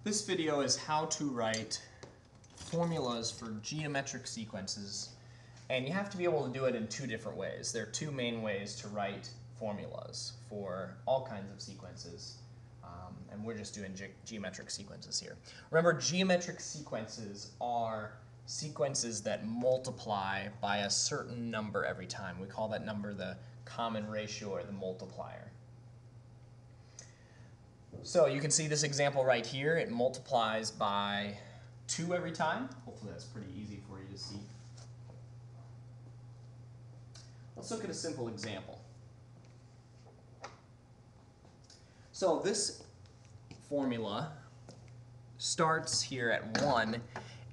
This video is how to write formulas for geometric sequences, and you have to be able to do it in two different ways. There are two main ways to write formulas for all kinds of sequences, and we're just doing geometric sequences here. Remember, geometric sequences are sequences that multiply by a certain number every time. We call that number the common ratio or the multiplier. So you can see this example right here. It multiplies by 2 every time. Hopefully that's pretty easy for you to see. Let's look at a simple example. So this formula starts here at 1,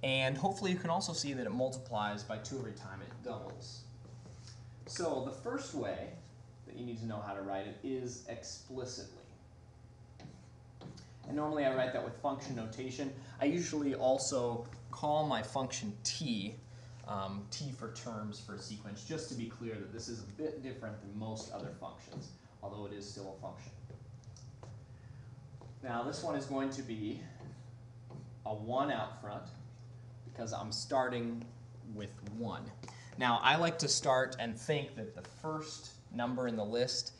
and hopefully you can also see that it multiplies by 2 every time it doubles. So the first way that you need to know how to write it is explicitly. And normally I write that with function notation. I usually also call my function t, t for terms for a sequence, just to be clear that this is a bit different than most other functions, although it is still a function. Now this one is going to be a 1 out front because I'm starting with 1. Now I like to start and think that the first number in the list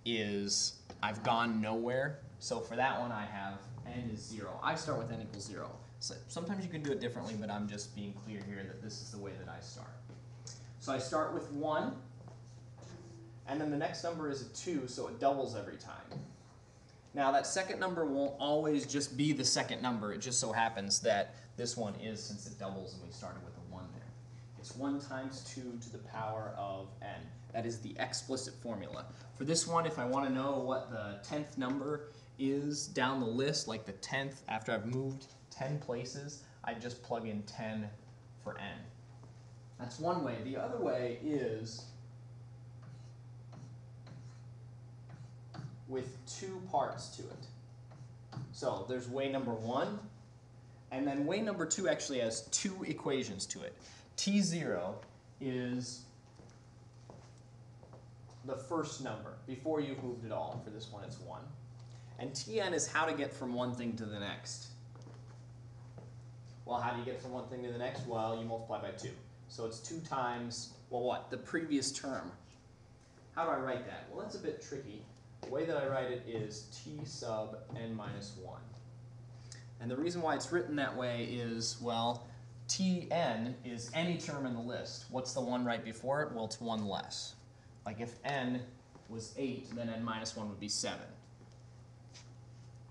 is I've gone nowhere. So for that one I have n is 0. I start with n equals 0. So sometimes you can do it differently, but I'm just being clear here that this is the way that I start. So I start with 1, and then the next number is a 2, so it doubles every time. Now that second number won't always just be the second number. It just so happens that this one is, since it doubles and we started with a 1 there. It's 1 times 2 to the power of n. That is the explicit formula. For this one, if I want to know what the 10th number is down the list, like the 10th, after I've moved 10 places, I just plug in 10 for n. That's one way. The other way is with 2 parts to it. So there's way number 1, and then way number 2 actually has 2 equations to it. T0 is the first number before you've moved it all. For this one it's 1. And Tn is how to get from one thing to the next. Well, how do you get from one thing to the next? Well, you multiply by 2. So it's 2 times, well, what? The previous term. How do I write that? Well, that's a bit tricky. The way that I write it is t sub n minus 1. And the reason why it's written that way is, well, Tn is any term in the list. What's the one right before it? Well, it's 1 less. Like if n was 8, then n minus 1 would be 7.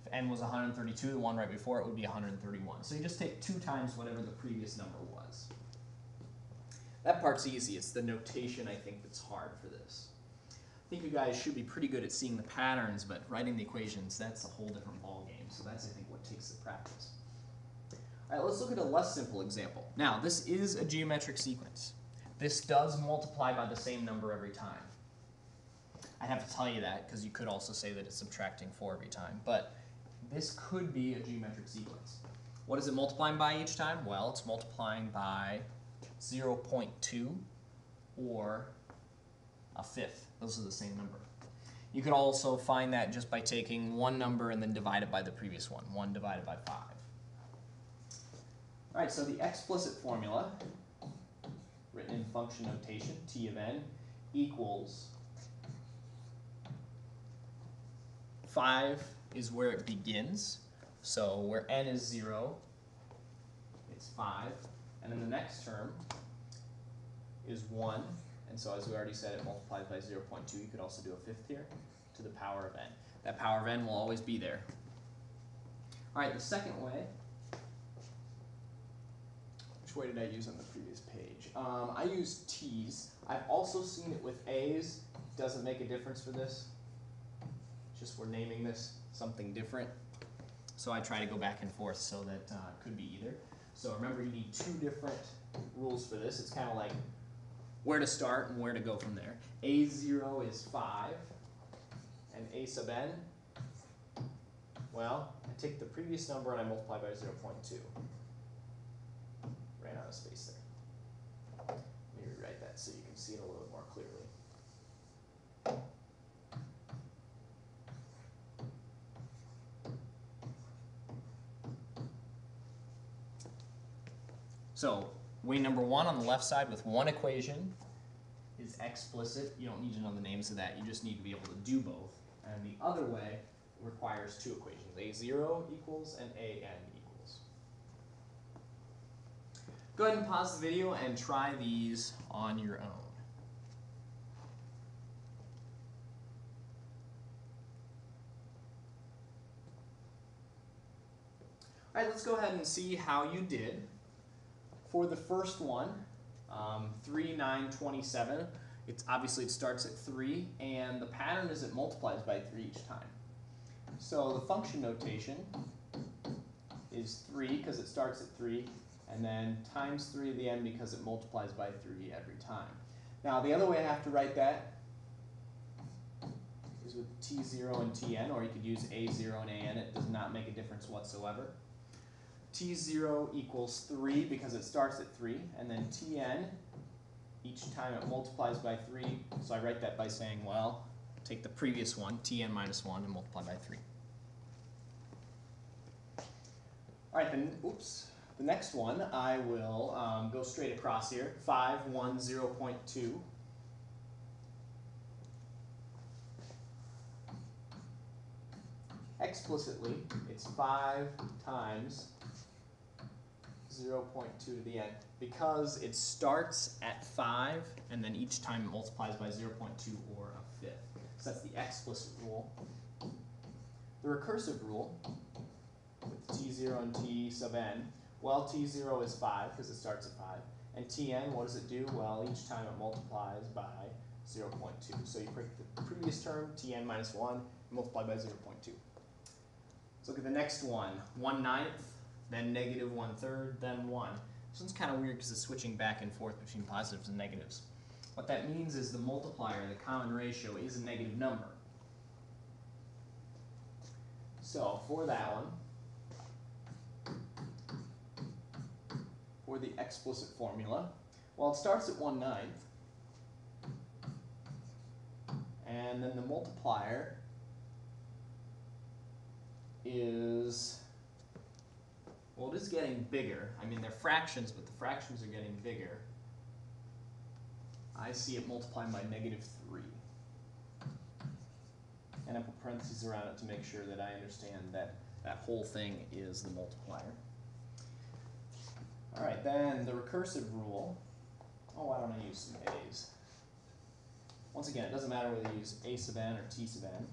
If n was 132, the one right before it would be 131. So you just take 2 times whatever the previous number was. That part's easy. It's the notation, I think, that's hard for this. I think you guys should be pretty good at seeing the patterns, but writing the equations, that's a whole different ballgame. So that's, I think, what takes the practice. All right, let's look at a less simple example. Now, this is a geometric sequence. This does multiply by the same number every time. I'd have to tell you that because you could also say that it's subtracting 4 every time. But this could be a geometric sequence. What is it multiplying by each time? Well, it's multiplying by 0.2 or a fifth. Those are the same number. You could also find that just by taking one number and then divide it by the previous one. 1 divided by 5. All right, so the explicit formula, written in function notation, t of n, equals 5 is where it begins. So where n is 0, it's 5. And then the next term is 1. And so as we already said, it multiplies by 0.2. You could also do a fifth here to the power of n. That power of n will always be there. All right, the second way. Which way did I use on the previous page? I use t's. I've also seen it with a's. Doesn't make a difference for this. Just we're naming this something different. So I try to go back and forth so that it could be either. So remember, you need 2 different rules for this. It's kind of like where to start and where to go from there. A0 is 5, and a sub n, well, I take the previous number and I multiply by 0.2. Ran out of space there. Let me rewrite that so you can see it a little bit more clearly. So way number one on the left side with one equation is explicit. You don't need to know the names of that. You just need to be able to do both. And the other way requires two equations. A0 equals and AN equals. Go ahead and pause the video and try these on your own. All right, let's go ahead and see how you did. For the first one, 3, 9, 27, obviously it starts at 3, and the pattern is it multiplies by 3 each time. So the function notation is 3 because it starts at 3, and then times 3 at the end because it multiplies by 3 every time. Now the other way I have to write that is with T0 and Tn, or you could use A0 and An. It does not make a difference whatsoever. T0 equals 3 because it starts at 3, and then Tn, each time it multiplies by 3, so I write that by saying, well, take the previous one, Tn minus 1, and multiply by 3. All right, then, the next one, I will go straight across here, 5, 1, 0.2. Explicitly, it's 5 times 0.2 to the end. Because it starts at 5, and then each time it multiplies by 0.2 or a fifth. So that's the explicit rule. The recursive rule, with T0 and T sub n, well, T0 is 5 because it starts at 5. And Tn, what does it do? Well, each time it multiplies by 0.2. So you break the previous term, Tn minus 1, multiply by 0.2. Let's look at the next one. 1/9, then negative 1/3, then 1. This one's kind of weird because it's switching back and forth between positives and negatives. What that means is the multiplier, the common ratio, is a negative number. So for that one, for the explicit formula, well, it starts at 1/9, and then the multiplier is, well, it is getting bigger. I mean, they're fractions, but the fractions are getting bigger. I see it multiplying by -3. And I put parentheses around it to make sure that I understand that that whole thing is the multiplier. All right, then the recursive rule. Oh, why don't I use some A's? Once again, it doesn't matter whether you use A sub n or T sub n.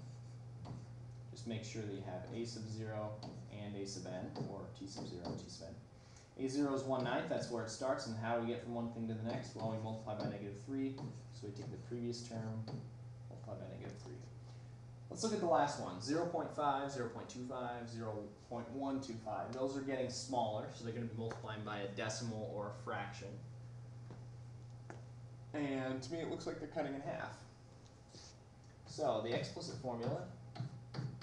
Just make sure that you have A sub 0 and A sub n, or T sub 0 and T sub n. A0 is 1/9, that's where it starts, and how do we get from one thing to the next? Well, we multiply by -3, so we take the previous term, multiply by -3. Let's look at the last one, 0.5, 0.25, 0.125. Those are getting smaller, so they're going to be multiplying by a decimal or a fraction. And to me, it looks like they're cutting in half. So the explicit formula,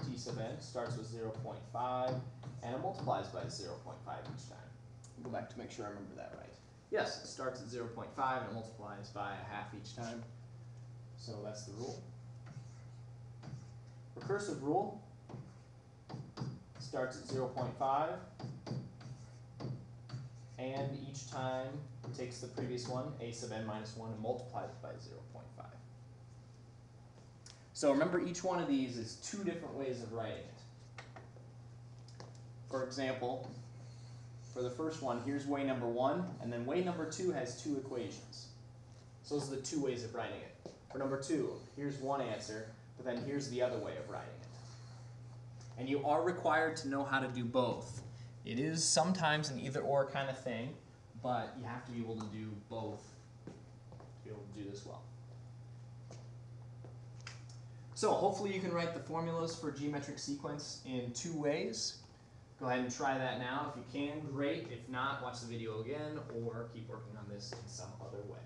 T sub n, starts with 0.5, and it multiplies by 0.5 each time. I'll go back to make sure I remember that right. Yes, it starts at 0.5 and it multiplies by a half each time. So that's the rule. Recursive rule starts at 0.5, and each time it takes the previous one, A sub n minus 1, and multiplies by 0.5. So remember, each one of these is two different ways of writing it. For example, for the first one, here's way number 1, and then way number 2 has two equations. So those are the two ways of writing it. For number 2, here's one answer, but then here's the other way of writing it. And you are required to know how to do both. It is sometimes an either-or kind of thing, but you have to be able to do both to be able to do this well. So hopefully you can write the formulas for geometric sequence in two ways. Go ahead and try that now. If you can, great. If not, watch the video again or keep working on this in some other way.